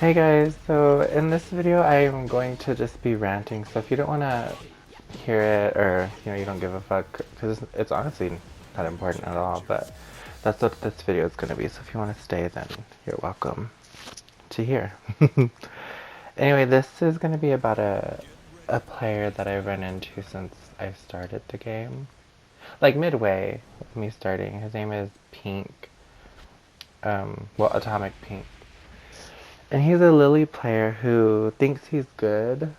Hey guys, so in this video I'm going to just be ranting, so if you don't want to hear it or you don't give a fuck, because it's honestly not important at all, but that's what this video is going to be, so if you want to stay then you're welcome to hear. Anyway, this is going to be about a player that I've run into since I've started the game. Like midway with me starting. His name is Pink. Well, Atomic Pink. And he's a Lili player who thinks he's good,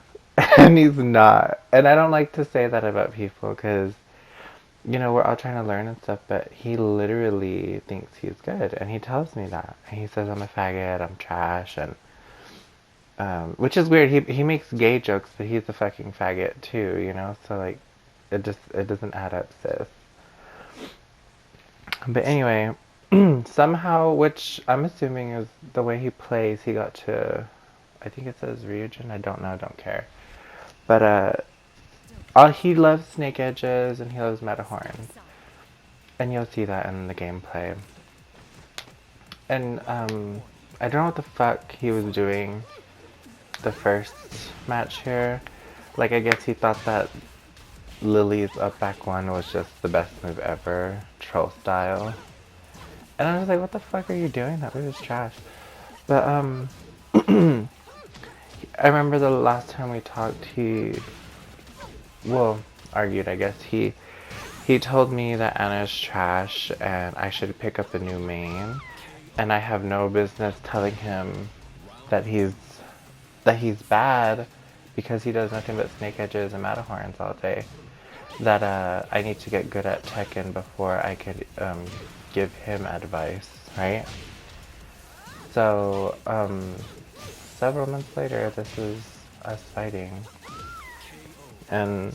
and he's not. And I don't like to say that about people because, we're all trying to learn and stuff, but he literally thinks he's good. And he tells me that. And he says I'm a faggot, I'm trash, and which is weird. He makes gay jokes, but he's a fucking faggot too. So like, it doesn't add up, sis. But anyway, somehow, which I'm assuming is the way he plays, he got to, I think it says Ryujin, I don't know, I don't care. But he loves snake edges and he loves mattahorns. And you'll see that in the gameplay. And I don't know what the fuck he was doing the first match here. Like, I guess he thought that Lili's up back one was just the best move ever, troll style. And I was like, what the fuck are you doing? That move is trash. But, I remember the last time we talked, argued, I guess. He told me that Anna's trash and I should pick up a new main. And I have no business telling him that he's bad because he does nothing but snake edges and mattahorns all day. That I need to get good at tekken before I could give him advice, right? So several months later, this is us fighting, and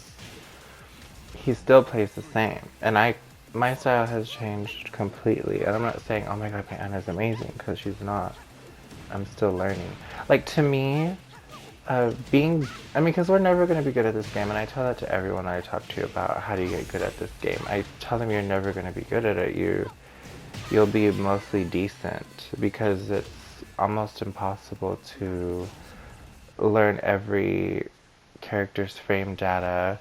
he still plays the same. And my style has changed completely. And I'm not saying, oh my god, my Anna's amazing, because she's not. I'm still learning. Like, to me, because we're never going to be good at this game, and I tell that to everyone I talk to about how do you get good at this game. I tell them you're never going to be good at it. You'll be mostly decent, because it's almost impossible to learn every character's frame data,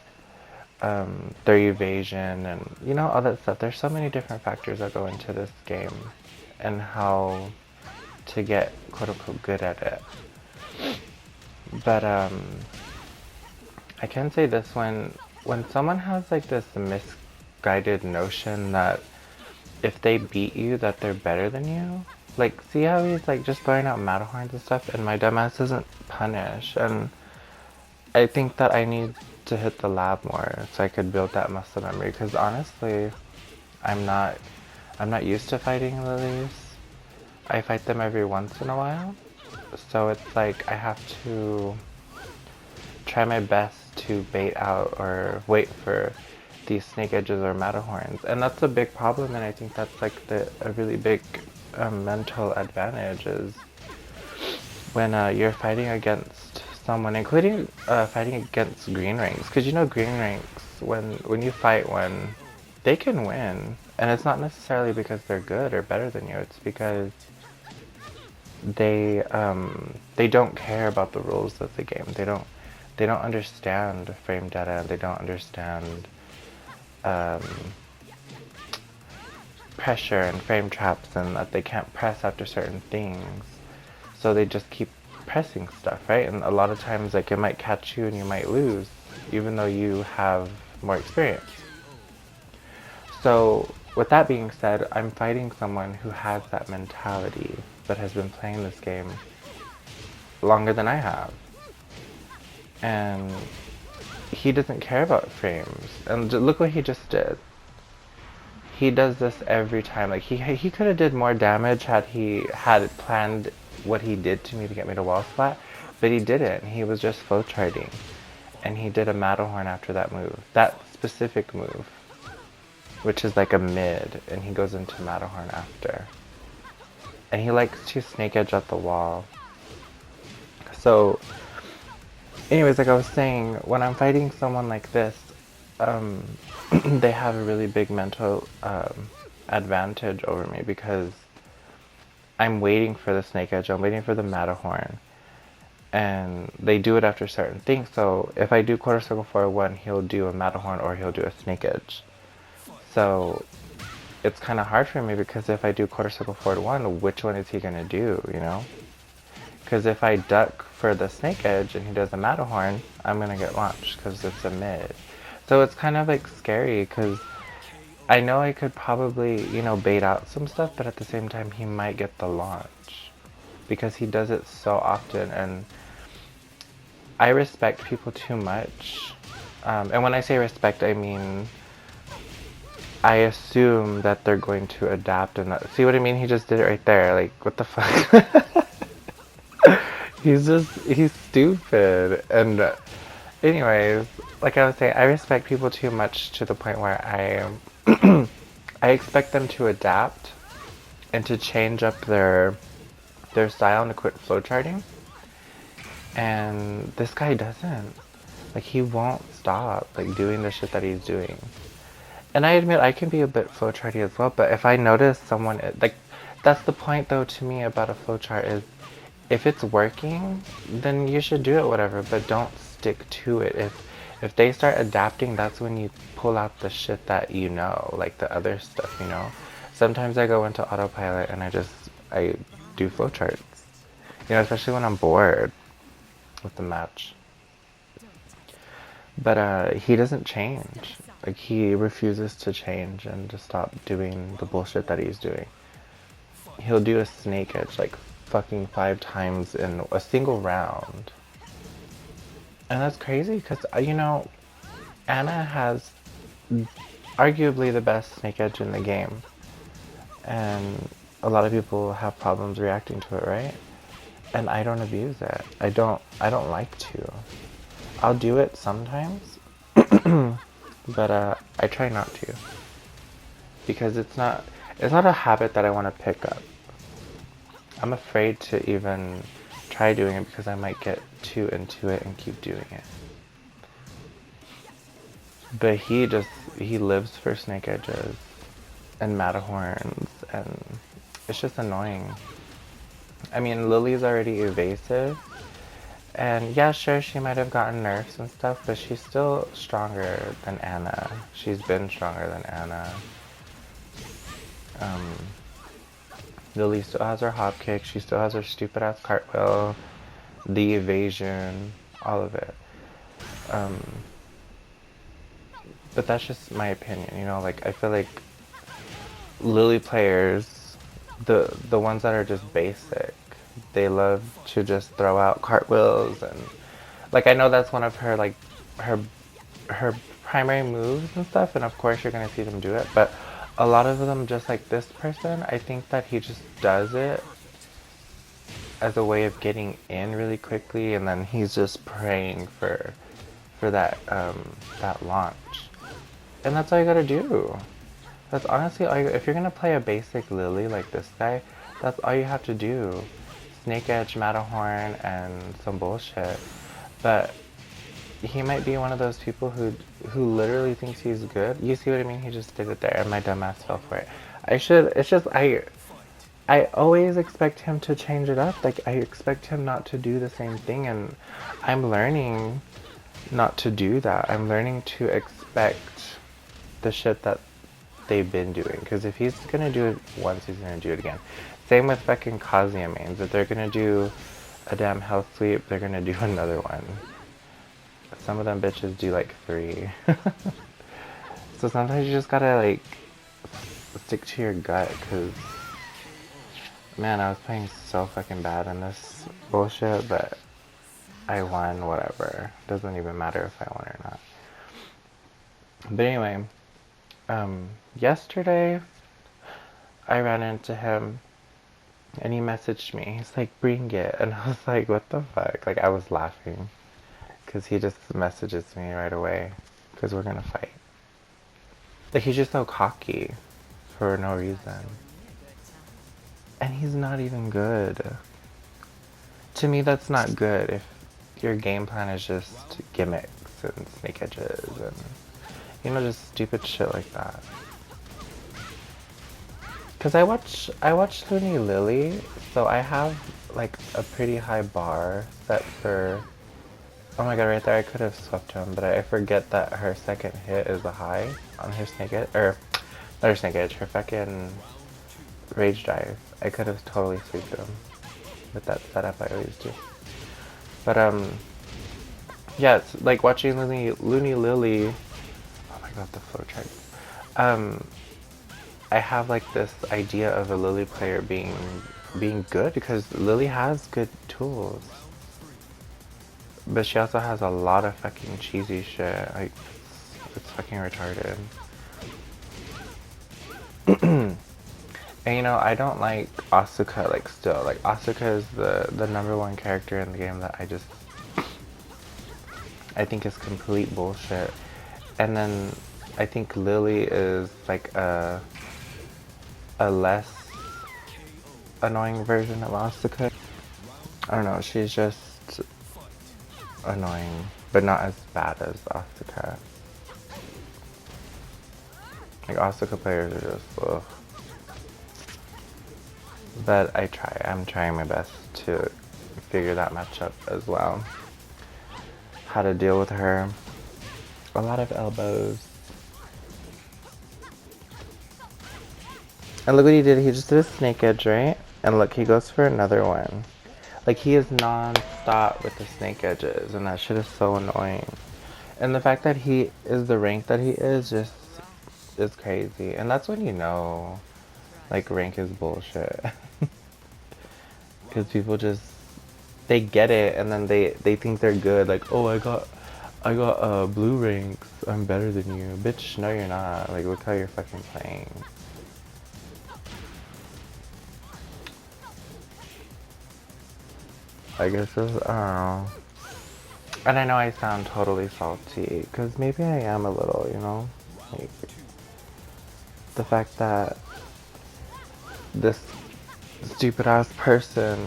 their evasion, and all that stuff. There's so many different factors that go into this game, and how to get quote-unquote good at it. But I can say this, when someone has like this misguided notion that if they beat you that they're better than you, like, see how he's like just throwing out mattahorns and stuff, and my dumbass doesn't punish. And I think that I need to hit the lab more so I could build that muscle memory, because honestly I'm not used to fighting lilies. I fight them every once in a while. So it's like I have to try my best to bait out or wait for these snake edges or mattahorns. And that's a big problem, and I think that's like a really big mental advantage is when you're fighting against someone, including fighting against green ranks. Because green ranks, when you fight one, they can win. And it's not necessarily because they're good or better than you, it's because they don't care about the rules of the game. They don't understand frame data. They don't understand pressure and frame traps, and that they can't press after certain things. So they just keep pressing stuff, right? And a lot of times, like, it might catch you and you might lose, even though you have more experience. So with that being said, I'm fighting someone who has that mentality, but has been playing this game longer than I have. And he doesn't care about frames. And look what he just did. He does this every time. Like, he could have did more damage had he had planned what he did to me to get me to wall splat, but he didn't. He was just flow charting. And he did a mattahorn after that move. That specific move, which is like a mid, and he goes into mattahorn after. And he likes to snake edge at the wall. So, anyways, like I was saying, when I'm fighting someone like this, they have a really big mental advantage over me, because I'm waiting for the snake edge, I'm waiting for the mattahorn. And they do it after certain things. So if I do quarter circle forward 1, he'll do a mattahorn or he'll do a snake edge. So it's kind of hard for me because if I do quarter circle forward 1, which one is he going to do, you know? Because if I duck for the snake edge and he does a mattahorn, I'm going to get launched because it's a mid. So it's kind of like scary because I know I could probably, you know, bait out some stuff, but at the same time he might get the launch because he does it so often. And I respect people too much. And when I say respect, I mean I assume that they're going to adapt and not, see what I mean? He just did it right there. Like, what the fuck? He's stupid. And anyways, like I was saying, I respect people too much to the point where I expect them to adapt and to change up their style and to quit flowcharting. And this guy doesn't. Like, he won't stop, like, doing the shit that he's doing. And I admit I can be a bit flowcharty as well, but if I notice someone, like, that's the point though to me about a flowchart is, if it's working, then you should do it, whatever, but don't stick to it. If they start adapting, that's when you pull out the shit that you know, like the other stuff, you know. Sometimes I go into autopilot and I do flowcharts, you know, especially when I'm bored with the match. But he doesn't change. Like, he refuses to change and to stop doing the bullshit that he's doing. He'll do a snake edge like fucking 5 times in a single round. And that's crazy because, you know, Anna has arguably the best snake edge in the game. And a lot of people have problems reacting to it, right? And I don't abuse it. I don't like to. I'll do it sometimes, but I try not to. Because it's not a habit that I want to pick up. I'm afraid to even try doing it because I might get too into it and keep doing it. But he lives for snake edges and mattahorns, and it's just annoying. I mean, Lili's already evasive, and yeah, sure, she might have gotten nerfs and stuff, but she's still stronger than Anna. She's been stronger than Anna. Lili still has her hop kick, she still has her stupid ass cartwheel, the evasion, all of it. But that's just my opinion, you know, like, I feel like Lili players, the ones that are just basic, they love to just throw out cartwheels, and like, I know that's one of her, like, her primary moves and stuff, and of course you're gonna see them do it, but a lot of them, just like this person, I think that he just does it as a way of getting in really quickly, and then he's just praying for that launch. And that's all you gotta do. That's honestly all if you're gonna play a basic Lili like this guy, that's all you have to do. Snake edge, Mattahorn, and some bullshit. But he might be one of those people who literally thinks he's good. You see what I mean? He just did it there, and my dumbass fell for it. I always expect him to change it up. Like, I expect him not to do the same thing, and I'm learning not to do that. I'm learning to expect the shit that they've been doing. Because if he's gonna do it once, he's gonna do it again. Same with fucking Kazuya mains. If they're gonna do a damn health sweep, they're gonna do another one. Some of them bitches do like 3. So sometimes you just gotta, like, stick to your gut, because, man, I was playing so fucking bad in this bullshit, but I won, whatever. Doesn't even matter if I won or not. But anyway, yesterday I ran into him and he messaged me. He's like, bring it. And I was like, what the fuck? Like, I was laughing because he just messages me right away because we're gonna fight. Like, he's just so cocky for no reason. And he's not even good. To me, that's not good if your game plan is just gimmicks and snake edges and, you know, just stupid shit like that. Cause I watch Lili, so I have like a pretty high bar set for. Oh my god, right there I could have swept him, but I forget that her second hit is a high on her snake edge, or not her snake edge, her fucking rage dive. I could have totally swept him with that setup I always do. But yeah, it's like watching Looney Lily. Oh my god, the flow chart. I have like this idea of a Lily player being good because Lily has good tools. But she also has a lot of fucking cheesy shit. Like, it's fucking retarded. And you know, I don't like Asuka, like, still. Like, Asuka is the #1 character in the game that I think is complete bullshit. And then I think Lily is like a less annoying version of Asuka. I don't know, she's just annoying, but not as bad as Asuka. Like, Asuka players are just, ugh. But I'm trying my best to figure that matchup as well. How to deal with her. A lot of elbows. And look what he did, he just did a snake edge, right? And look, he goes for another one. Like, he is non-stop with the snake edges, and that shit is so annoying. And the fact that he is the rank that he is just is crazy. And that's when you know, like, rank is bullshit. Because people just, they get it, and then they think they're good. Like, oh, I got blue ranks, I'm better than you. Bitch, no you're not. Like, look how you're fucking playing. I guess it's, I don't know. And I know I sound totally salty, because maybe I am a little, you know? Like, the fact that this stupid ass person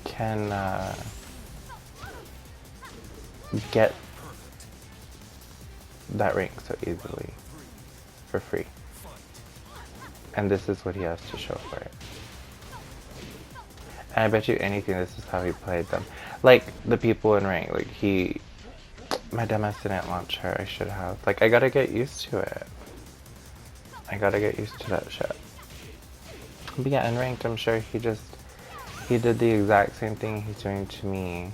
can get that rank so easily for free. And this is what he has to show for it. And I bet you anything this is how he played them. Like, the people in rank, like, my dumbass didn't launch her, I should have. Like, I gotta get used to it. I gotta get used to that shit. But yeah, in ranked, I'm sure he did the exact same thing he's doing to me.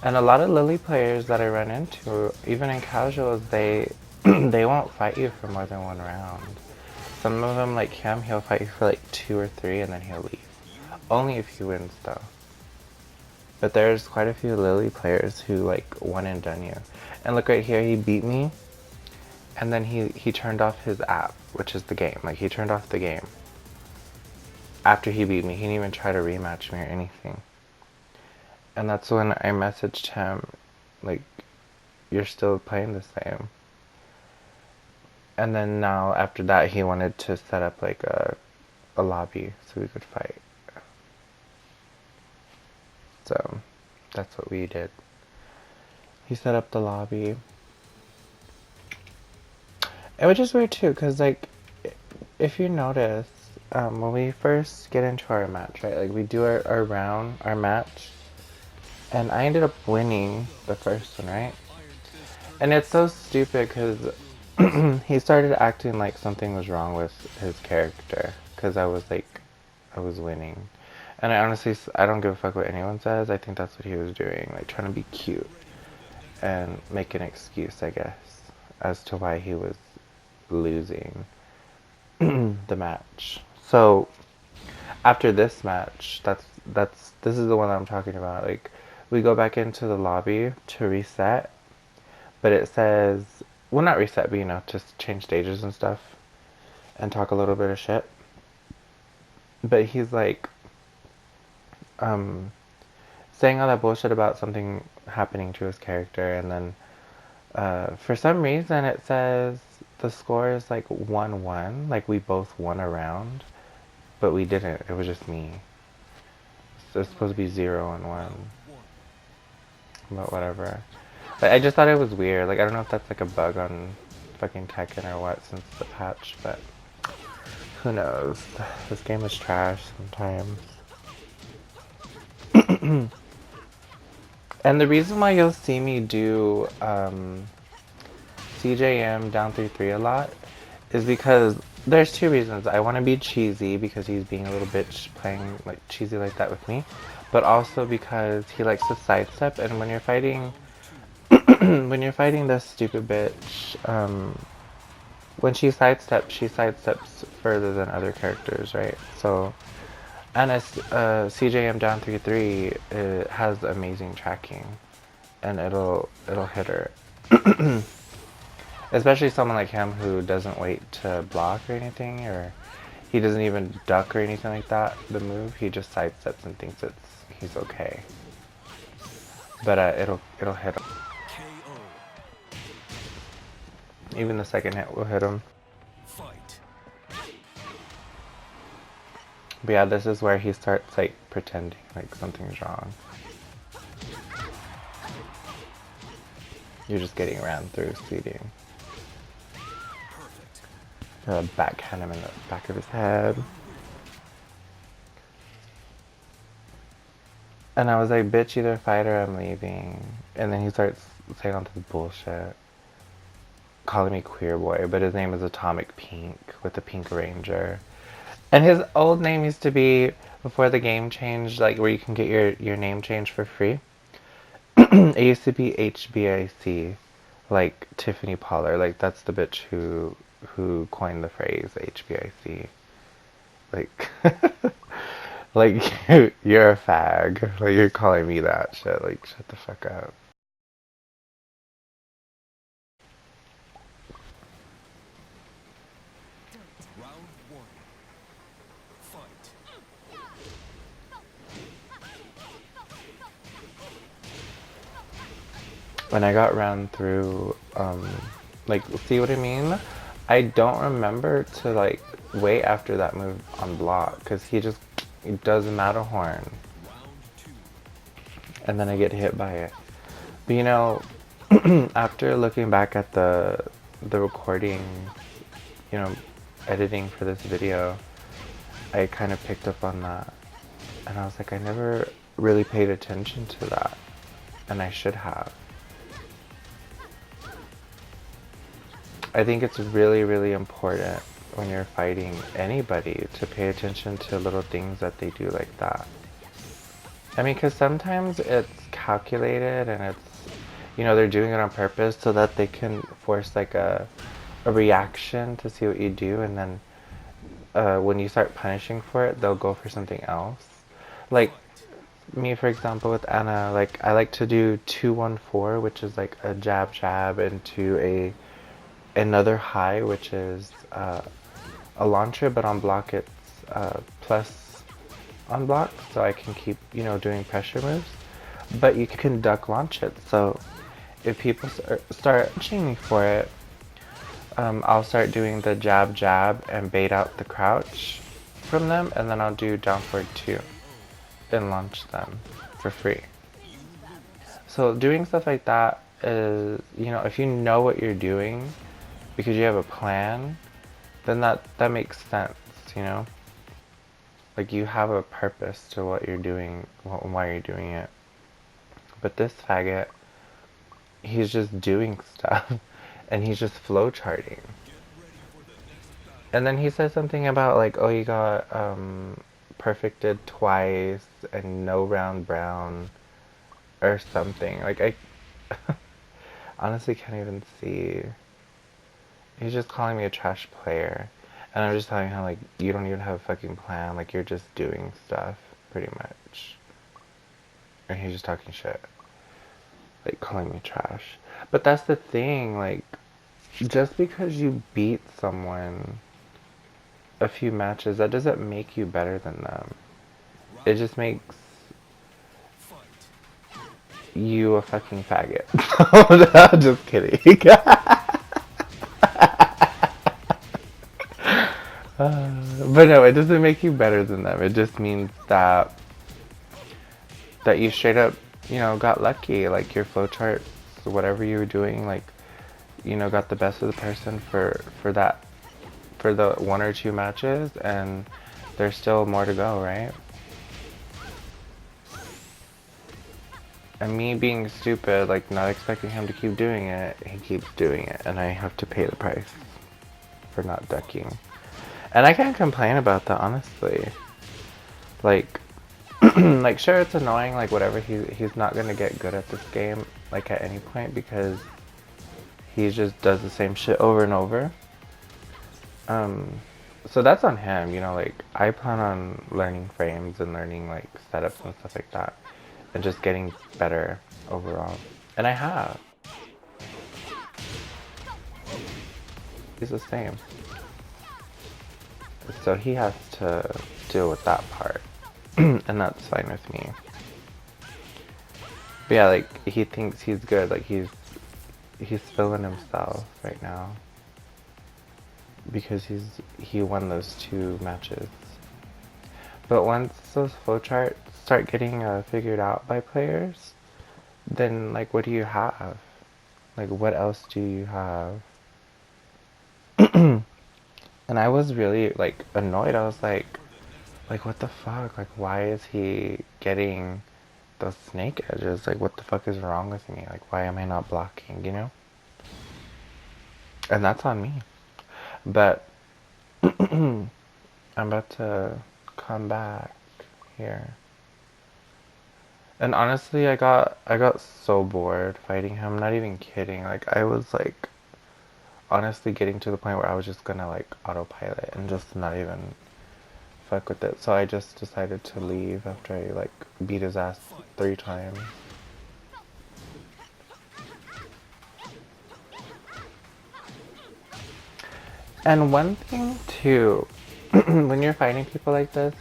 And a lot of Lily players that I run into, even in casuals, they won't fight you for more than one round. Some of them, like him, he'll fight you for like 2 or 3 and then he'll leave. Only if he wins though. But there's quite a few Lily players who like one and done you. And look right here, he beat me. And then he turned off his app, which is the game. Like, he turned off the game. After he beat me, he didn't even try to rematch me or anything. And that's when I messaged him, like, you're still playing the same. And then now, after that, he wanted to set up like a lobby so we could fight. So, that's what we did. He set up the lobby. It was just weird too, because like, if you notice, when we first get into our match, right, like we do our round, our match, and I ended up winning the first one, right? And it's so stupid because he started acting like something was wrong with his character, because I was winning. And I don't give a fuck what anyone says. I think that's what he was doing, like trying to be cute and make an excuse, I guess, as to why he was losing the match. So after this match, this is the one that I'm talking about. Like, we go back into the lobby to reset, but it says, well, not reset, but you know, just change stages and stuff and talk a little bit of shit. But he's like saying all that bullshit about something happening to his character, and then for some reason it says the score is like 1-1, like we both won a round, but we didn't. It was just me. So it's supposed to be 0-1, but whatever. But I just thought it was weird. Like, I don't know if that's like a bug on fucking Tekken or what since the patch, but who knows? This game is trash sometimes. And the reason why you'll see me do CJM down 3-3 a lot is because there's two reasons. I want to be cheesy because he's being a little bitch playing like cheesy like that with me, but also because he likes to sidestep, and when you're fighting this stupid bitch, when she sidesteps further than other characters, right? So, and as CJM down 3-3, it has amazing tracking, and it'll hit her. Especially someone like him who doesn't wait to block or anything, or he doesn't even duck or anything like that, the move. He just sidesteps and thinks he's okay. But it'll hit him. Even the second hit will hit him. But yeah, this is where he starts like pretending like something's wrong. You're just getting ran through, seating. Backhand him in the back of his head. And I was like, bitch, either fight or I'm leaving. And then he starts saying all this bullshit. Calling me queer boy, but his name is Atomic Pink with the Pink Ranger. And his old name used to be, before the game changed, like where you can get your name changed for free. It used to be HBIC, like Tiffany Pollard. Like that's the bitch who coined the phrase HBIC. Like, like you're a fag. Like you're calling me that shit. Like shut the fuck up. When I got ran through, like, see what I mean? I don't remember to, like, wait after that move on block, because he does a Matterhorn. And then I get hit by it. But, you know, after looking back at the recording, you know, editing for this video, I kind of picked up on that. And I was like, I never really paid attention to that. And I should have. I think it's really, really important when you're fighting anybody to pay attention to little things that they do like that. I mean, because sometimes it's calculated and it's, you know, they're doing it on purpose so that they can force like a reaction to see what you do, and then when you start punishing for it, they'll go for something else. Like me, for example, with Anna, like I like to do 2-1-4, which is like a jab into another high, which is a launcher, but on block it's plus on block, so I can keep, you know, doing pressure moves. But you can duck launch it, so if people start punching me for it, I'll start doing the jab and bait out the crouch from them, and then I'll do down forward 2 and launch them for free. So doing stuff like that is, you know, if you know what you're doing because you have a plan, then that makes sense, you know? Like you have a purpose to what you're doing, why you're doing it. But this faggot, he's just doing stuff and he's just flowcharting. And then he says something about like, oh, you got perfected twice and no round brown or something. Like I honestly can't even see. He's just calling me a trash player. And I'm just telling him, like, you don't even have a fucking plan. Like, you're just doing stuff, pretty much. And he's just talking shit. Like, calling me trash. But that's the thing, like, just because you beat someone a few matches, that doesn't make you better than them. It just makes you a fucking faggot. I'm just kidding. But no, it doesn't make you better than them. It just means that you straight up, you know, got lucky. Like your flowchart, whatever you were doing, like, you know, got the best of the person for for the 1 or 2 matches, and there's still more to go, right? And me being stupid, like not expecting him to keep doing it, he keeps doing it, and I have to pay the price for not ducking. And I can't complain about that, honestly. Like, like sure it's annoying, like whatever, he's not gonna get good at this game, like at any point, because he just does the same shit over and over. So that's on him, you know, like I plan on learning frames and learning like setups and stuff like that, and just getting better overall. And I have. He's the same. So he has to deal with that part. And that's fine with me. But yeah, like he thinks he's good, like he's feeling himself right now. Because he won those 2 matches. But once those flowcharts start getting figured out by players, then like what do you have? Like what else do you have? And I was really like annoyed. I was like what the fuck? Like why is he getting those snake edges? Like what the fuck is wrong with me? Like why am I not blocking, you know? And that's on me. But I'm about to come back here. And honestly, I got so bored fighting him, not even kidding. Like I was like honestly getting to the point where I was just gonna like autopilot and just not even fuck with it. So I just decided to leave after I like beat his ass 3 times. And one thing too, when you're fighting people like this,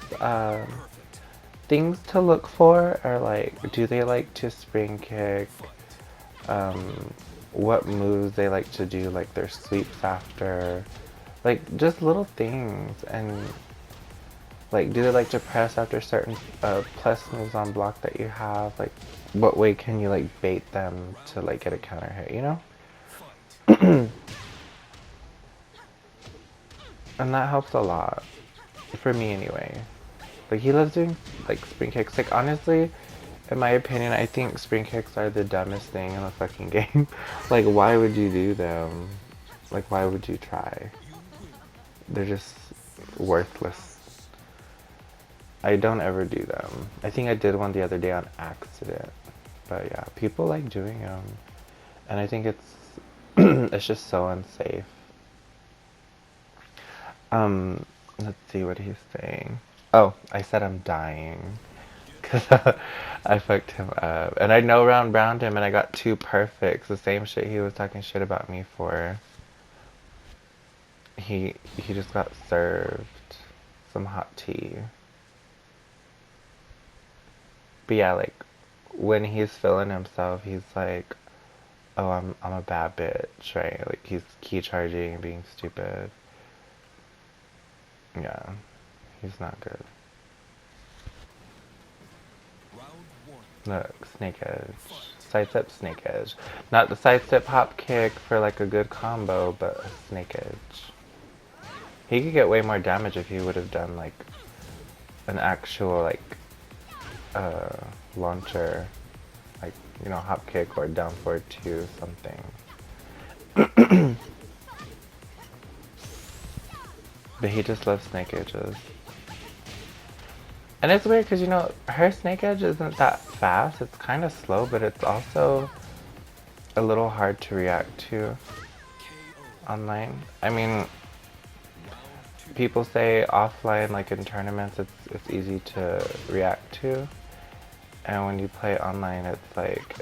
things to look for are like, do they like to spring kick? What moves they like to do, like their sweeps after, like just little things. And like, do they like to press after certain plus moves on block that you have? Like, what way can you like bait them to like get a counter hit, you know? And that helps a lot. For me anyway. Like he loves doing like spring kicks. Like honestly, in my opinion, I think spring kicks are the dumbest thing in the fucking game. Like why would you do them? Like why would you try? They're just worthless. I don't ever do them. I think I did one the other day on accident. But yeah, people like doing them. And I think it's it's just so unsafe. Let's see what he's saying. Oh, I said I'm dying. Cause I fucked him up. And I no round browned him and I got 2 perfects. The same shit he was talking shit about me for. He just got served some hot tea. But yeah, like when he's feeling himself, he's like, oh, I'm a bad bitch, right? Like he's key charging and being stupid. Yeah, he's not good. Look, snake edge. Sidestep, snake edge. Not the sidestep hop kick for like a good combo, but a snake edge. He could get way more damage if he would have done like an actual like launcher, like, you know, hop kick or down forward 2 something. But he just loves snake edges. And it's weird because, you know, her snake edge isn't that fast. It's kind of slow, but it's also a little hard to react to online. I mean, people say offline, like in tournaments, it's easy to react to. And when you play online, it's like,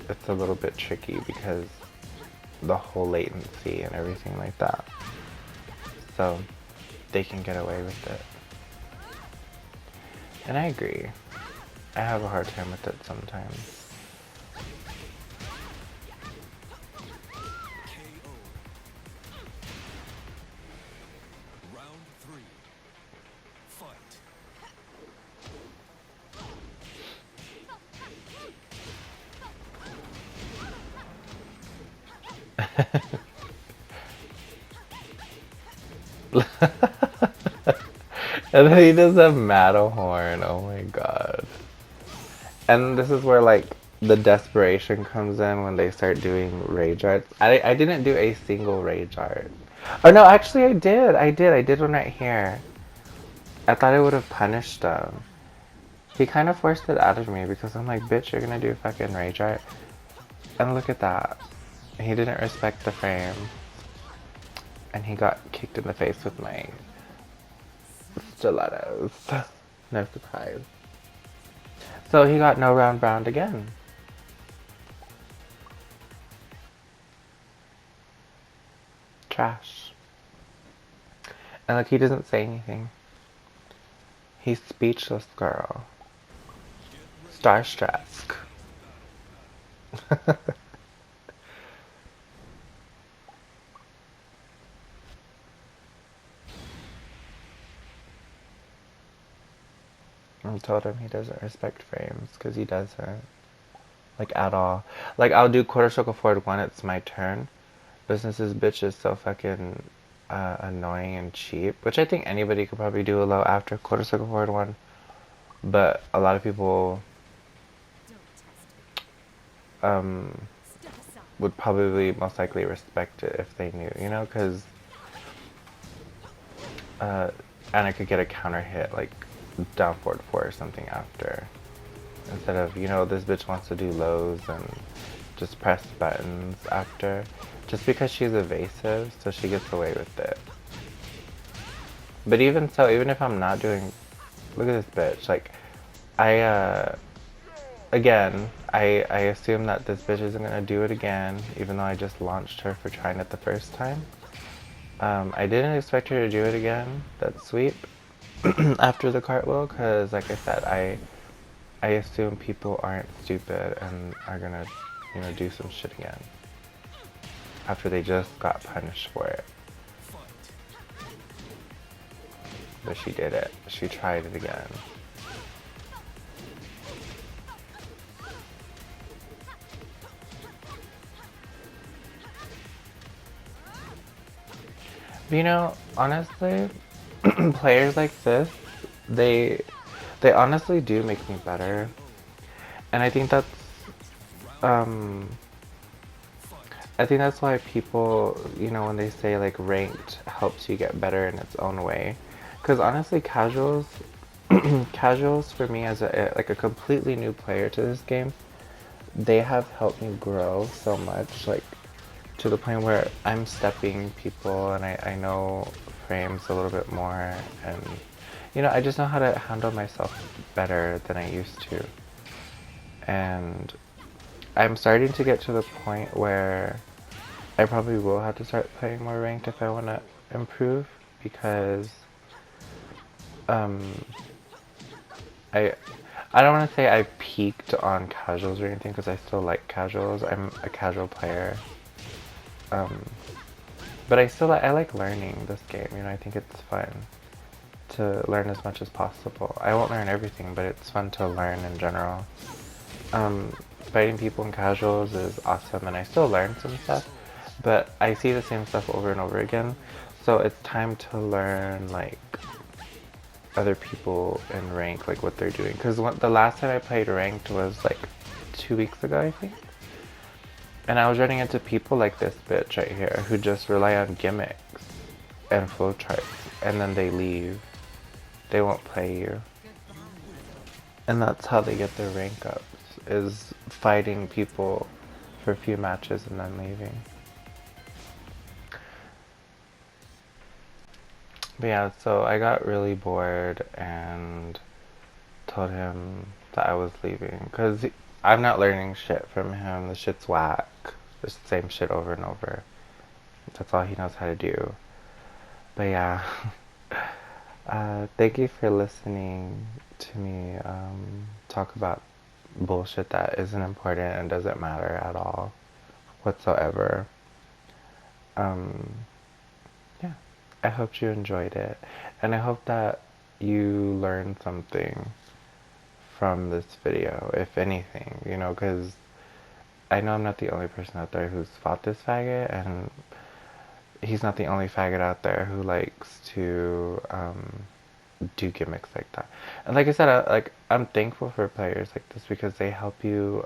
it's a little bit tricky because the whole latency and everything like that. So they can get away with it. And I agree. I have a hard time with it sometimes. And then he does a mattahorn. Oh my god. And this is where like the desperation comes in when they start doing rage arts. I didn't do a single rage art. Oh no, actually I did. I did one right here. I thought it would have punished them. He kind of forced it out of me because I'm like, bitch, you're gonna do fucking rage art. And look at that. He didn't respect the frame. And he got kicked in the face with my stilettos. No surprise. So he got no round round again. Trash. And like he doesn't say anything. He's speechless, girl. Starstruck. I told him he doesn't respect frames because he doesn't. Like at all. Like I'll do quarter circle forward one, it's my turn. But since this bitch is so fucking annoying and cheap, which I think anybody could probably do a low after quarter circle forward one, but a lot of people would probably most likely respect it if they knew, you know, because Anna could get a counter hit like down forward 4 or something after, instead of, you know, this bitch wants to do lows and just press buttons after, just because she's evasive, so she gets away with it. But even so, even if I'm not doing, look at this bitch, like, again, I assume that this bitch isn't gonna do it again, even though I just launched her for trying it the first time. I didn't expect her to do it again, that sweep, after the cartwheel, because like I said, I assume people aren't stupid and are gonna, you know, do some shit again after they just got punished for it. But she did it. She tried it again. You know, honestly, players like this, they honestly do make me better. And I think that's why people, you know, when they say like ranked helps you get better in its own way. Because honestly, casuals, casuals for me as like a completely new player to this game, they have helped me grow so much, like to the point where I'm stepping people and I know frames a little bit more, and you know, I just know how to handle myself better than I used to. And I'm starting to get to the point where I probably will have to start playing more ranked if I want to improve, because I don't want to say I've peaked on casuals or anything, because I still like casuals. I'm a casual player. But I like learning this game, you know, I think it's fun to learn as much as possible. I won't learn everything, but it's fun to learn in general. Fighting people in casuals is awesome, and I still learn some stuff, but I see the same stuff over and over again, so it's time to learn, like, other people in rank, like what they're doing, because the last time I played ranked was like 2 weeks ago, I think. And I was running into people like this bitch right here who just rely on gimmicks and flowcharts, and then they leave. They won't play you. And that's how they get their rank ups, is fighting people for a few matches and then leaving. But yeah, so I got really bored and told him that I was leaving, because I'm not learning shit from him. The shit's whack. The same shit over and over. That's all he knows how to do. But yeah, thank you for listening to me talk about bullshit that isn't important and doesn't matter at all whatsoever. Yeah, I hope you enjoyed it, and I hope that you learned something from this video, if anything, you know, because I know I'm not the only person out there who's fought this faggot, and he's not the only faggot out there who likes to do gimmicks like that. And like I said, I'm thankful for players like this because they help you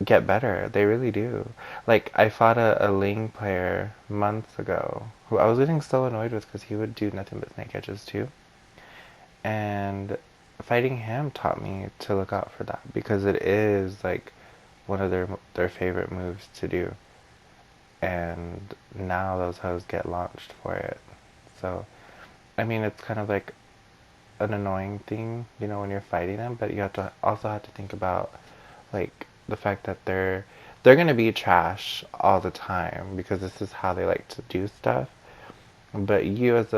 get better. They really do. Like I fought a Ling player months ago who I was getting so annoyed with because he would do nothing but snake edges too. And fighting him taught me to look out for that because it is like one of their favorite moves to do. And now those hoes get launched for it. So, I mean, it's kind of like an annoying thing, you know, when you're fighting them, but you have to also have to think about like the fact that they're gonna be trash all the time because this is how they like to do stuff. But you as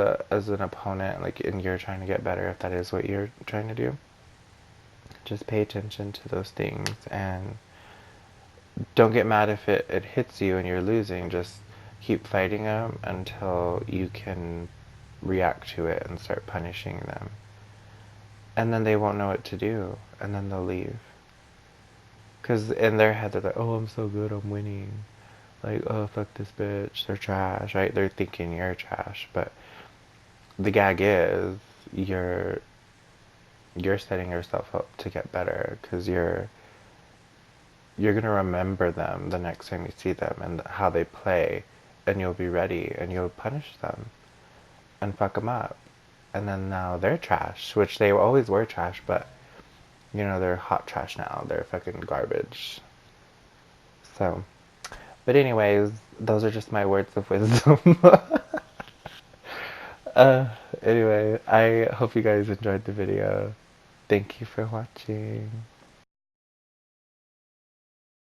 an opponent, like, and you're trying to get better, if that is what you're trying to do, just pay attention to those things and don't get mad if it hits you and you're losing. Just keep fighting them until you can react to it and start punishing them. And then they won't know what to do, and then they'll leave. Because in their head, they're like, oh, I'm so good, I'm winning. Like, oh, fuck this bitch, they're trash, right? They're thinking you're trash, but the gag is you're setting yourself up to get better because you're gonna remember them the next time you see them and how they play, and you'll be ready and you'll punish them and fuck them up. And then now they're trash, which they always were trash, but you know, they're hot trash now. They're fucking garbage. So, but anyways, those are just my words of wisdom. uh, anyway, I hope you guys enjoyed the video. Thank you for watching.